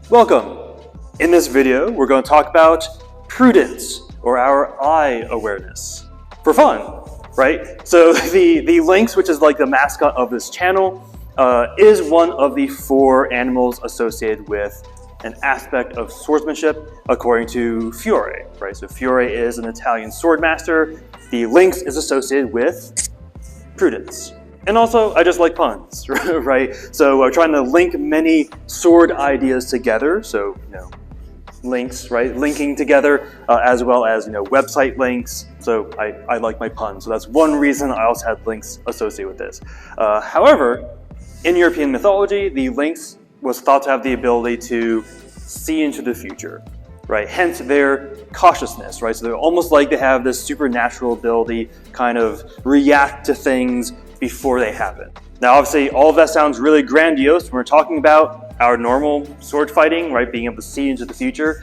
Welcome! In this video, we're going to talk about Prudence, or our eye awareness. For fun, right? So the Lynx, which is like the mascot of this channel, is one of the 4 animals associated with an aspect of swordsmanship according to Fiore, right? So Fiore is an Italian swordmaster. The Lynx is associated with Prudence. And also, I just like puns, right? So we're trying to link many sword ideas together. So, links, right? Linking together, as well as, website links. So I like my puns. So that's one reason I also had links associated with this. However, in European mythology, the Lynx was thought to have the ability to see into the future, right? Hence their cautiousness, right? So they're almost like they have this supernatural ability, kind of react to things before they happen. Now, obviously, all of that sounds really grandiose when we're talking about our normal sword fighting, right? Being able to see into the future.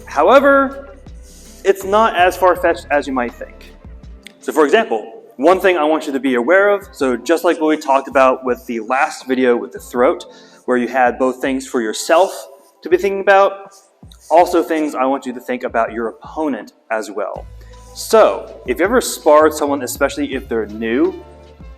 However, it's not as far-fetched as you might think. So for example, one thing I want you to be aware of, so just like what we talked about with the last video with the throat, where you had both things for yourself to be thinking about, also things I want you to think about your opponent as well. So if you ever sparred someone, especially if they're new,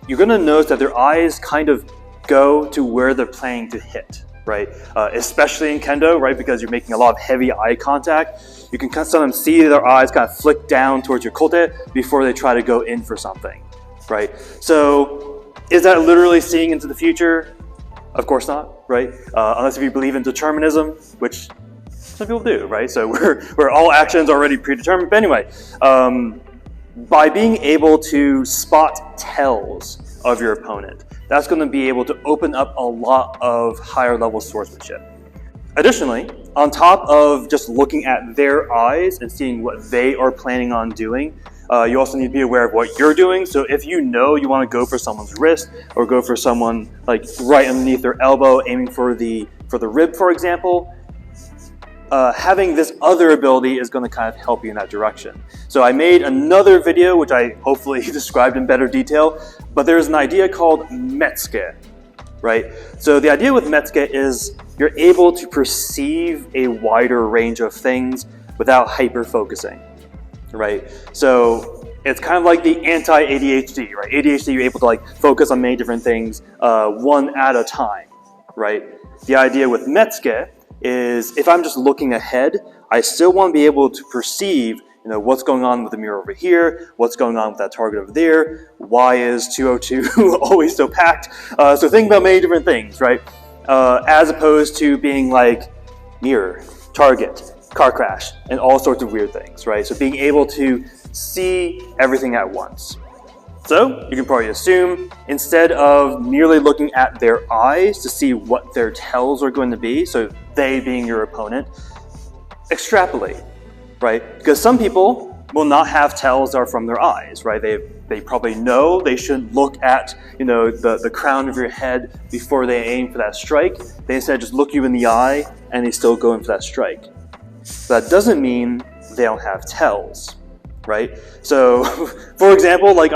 you're going to notice that their eyes kind of go to where they're planning to hit, right? Especially in kendo, right? Because you're making a lot of heavy eye contact. You can sometimes see their eyes kind of flick down towards your kote before they try to go in for something, right? So is that literally seeing into the future? Of course not, right? Unless if you believe in determinism, which some people do, right? So we're all actions already predetermined. But anyway, by being able to spot tells of your opponent, that's going to be able to open up a lot of higher level swordsmanship. Additionally, on top of just looking at their eyes and seeing what they are planning on doing, you also need to be aware of what you're doing. So if you know you want to go for someone's wrist or go for someone like right underneath their elbow, aiming for the rib, for example, having this other ability is going to kind of help you in that direction. So I made another video, which I hopefully described in better detail, but there's an idea called metsuke, right? So the idea with metsuke is you're able to perceive a wider range of things without hyper-focusing, right? So it's kind of like the anti-ADHD, right? ADHD, you're able to like focus on many different things, one at a time, right? The idea with metsuke is if I'm just looking ahead, I still want to be able to perceive, what's going on with the mirror over here, what's going on with that target over there, why is 202 always so packed? So think about many different things, right? As opposed to being like mirror, target, car crash, and all sorts of weird things, right? So being able to see everything at once. So you can probably assume, instead of merely looking at their eyes to see what their tells are going to be, so they being your opponent, extrapolate, right? Because some people will not have tells that are from their eyes, right? They probably know they shouldn't look at, the crown of your head before they aim for that strike. They instead just look you in the eye and they still go in for that strike. But that doesn't mean they don't have tells, right? So, for example, like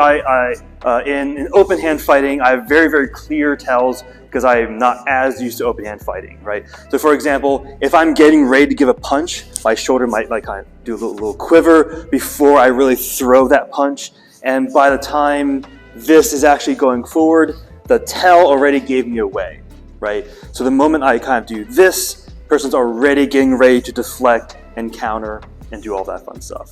in open hand fighting, I have very, very clear tells because I'm not as used to open hand fighting, right? So, for example, if I'm getting ready to give a punch, my shoulder might like kind of do a little quiver before I really throw that punch. And by the time this is actually going forward, the tell already gave me away, right? So the moment I kind of do this, person's already getting ready to deflect and counter and do all that fun stuff,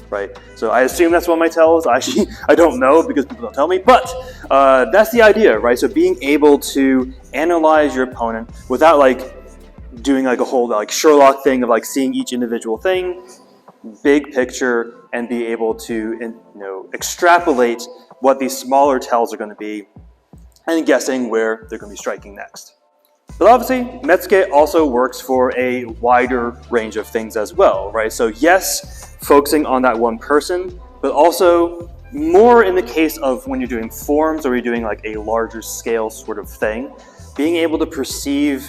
right? So I assume that's what my tells. Actually, I don't know because people don't tell me, but that's the idea, right? So being able to analyze your opponent without like doing like a whole like Sherlock thing of like seeing each individual thing, big picture, and be able to extrapolate what these smaller tells are going to be and guessing where they're going to be striking next. But obviously, metsuke also works for a wider range of things as well, right? So yes, focusing on that one person, but also more in the case of when you're doing forms or you're doing like a larger scale sort of thing, being able to perceive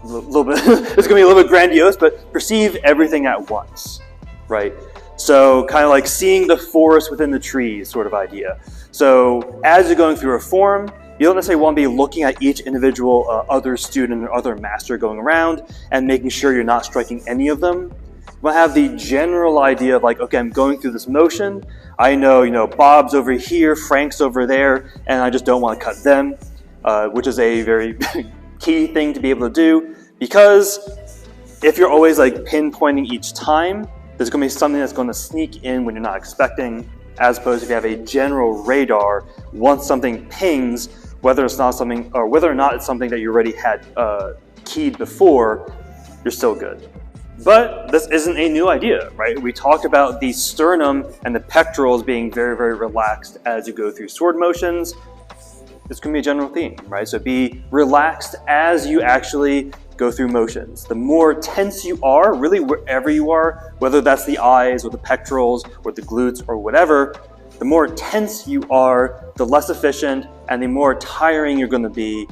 a little bit, it's going to be a little bit grandiose, but perceive everything at once, right? So kind of like seeing the forest within the trees sort of idea. So as you're going through a form, you don't necessarily want to be looking at each individual other student or other master going around and making sure you're not striking any of them. You want to have the general idea of like, okay, I'm going through this motion. I know, Bob's over here, Frank's over there, and I just don't want to cut them, which is a very key thing to be able to do, because if you're always like pinpointing each time, there's going to be something that's going to sneak in when you're not expecting, as opposed to if you have a general radar, once something pings, whether or not it's something that you already had keyed before, you're still good. But this isn't a new idea, right? We talked about the sternum and the pectorals being very, very relaxed as you go through sword motions. This can be a general theme, right? So be relaxed as you actually go through motions. The more tense you are, really wherever you are, whether that's the eyes or the pectorals or the glutes or whatever, the more tense you are, the less efficient and the more tiring you're going to be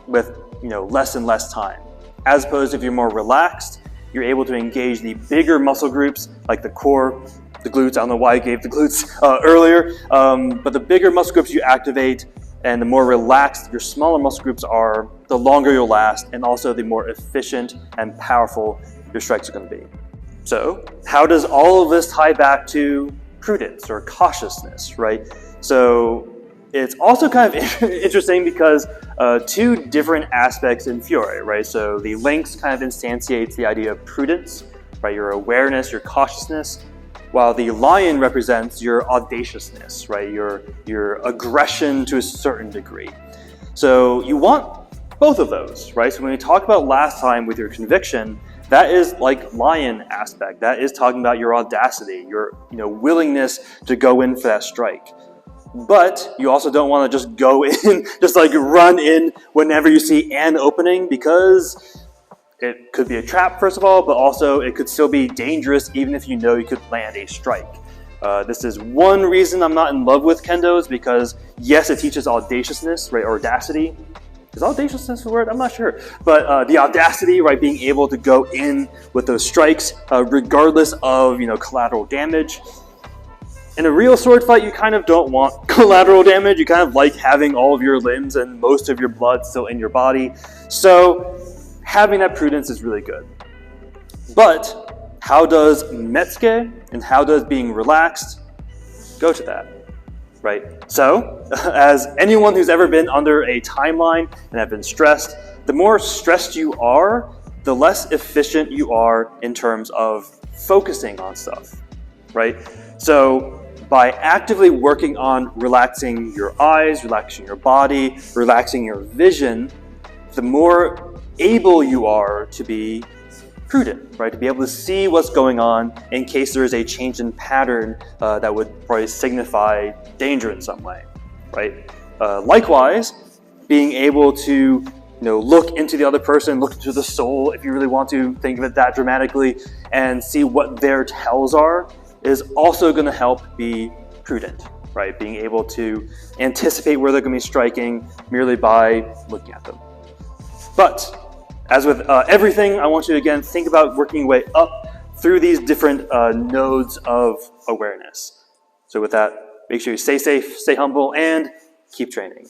with less and less time. As opposed to if you're more relaxed, you're able to engage the bigger muscle groups like the core, the glutes. I don't know why I gave the glutes earlier, but the bigger muscle groups you activate and the more relaxed your smaller muscle groups are, the longer you'll last, and also the more efficient and powerful your strikes are going to be. So how does all of this tie back to prudence or cautiousness, right? So it's also kind of interesting because two different aspects in Fiore, right? So the Lynx kind of instantiates the idea of prudence, right? Your awareness, your cautiousness, while the lion represents your audaciousness, right? Your aggression to a certain degree. So you want both of those, right? So when we talked about last time with your conviction, that is like lion aspect. That is talking about your audacity, your willingness to go in for that strike. But you also don't want to just go in, just like run in whenever you see an opening, because it could be a trap, first of all, but also it could still be dangerous even if you know you could land a strike. This is one reason I'm not in love with kendo, is because yes, it teaches audaciousness, right, or audacity. Is audaciousness the word? I'm not sure. But the audacity, right, being able to go in with those strikes, regardless of collateral damage. In a real sword fight, you kind of don't want collateral damage. You kind of like having all of your limbs and most of your blood still in your body. So having that prudence is really good. But how does Metsuke and how does being relaxed go to that, right? So as anyone who's ever been under a timeline and have been stressed, the more stressed you are, the less efficient you are in terms of focusing on stuff, right? So by actively working on relaxing your eyes, relaxing your body, relaxing your vision, the more able you are to be prudent, right? To be able to see what's going on in case there is a change in pattern that would probably signify danger in some way, right? Likewise, being able to look into the other person, look into the soul, if you really want to think of it that dramatically, and see what their tells are, is also going to help be prudent, right? Being able to anticipate where they're going to be striking merely by looking at them. But as with everything, I want you to again think about working your way up through these different nodes of awareness. So with that, make sure you stay safe, stay humble, and keep training.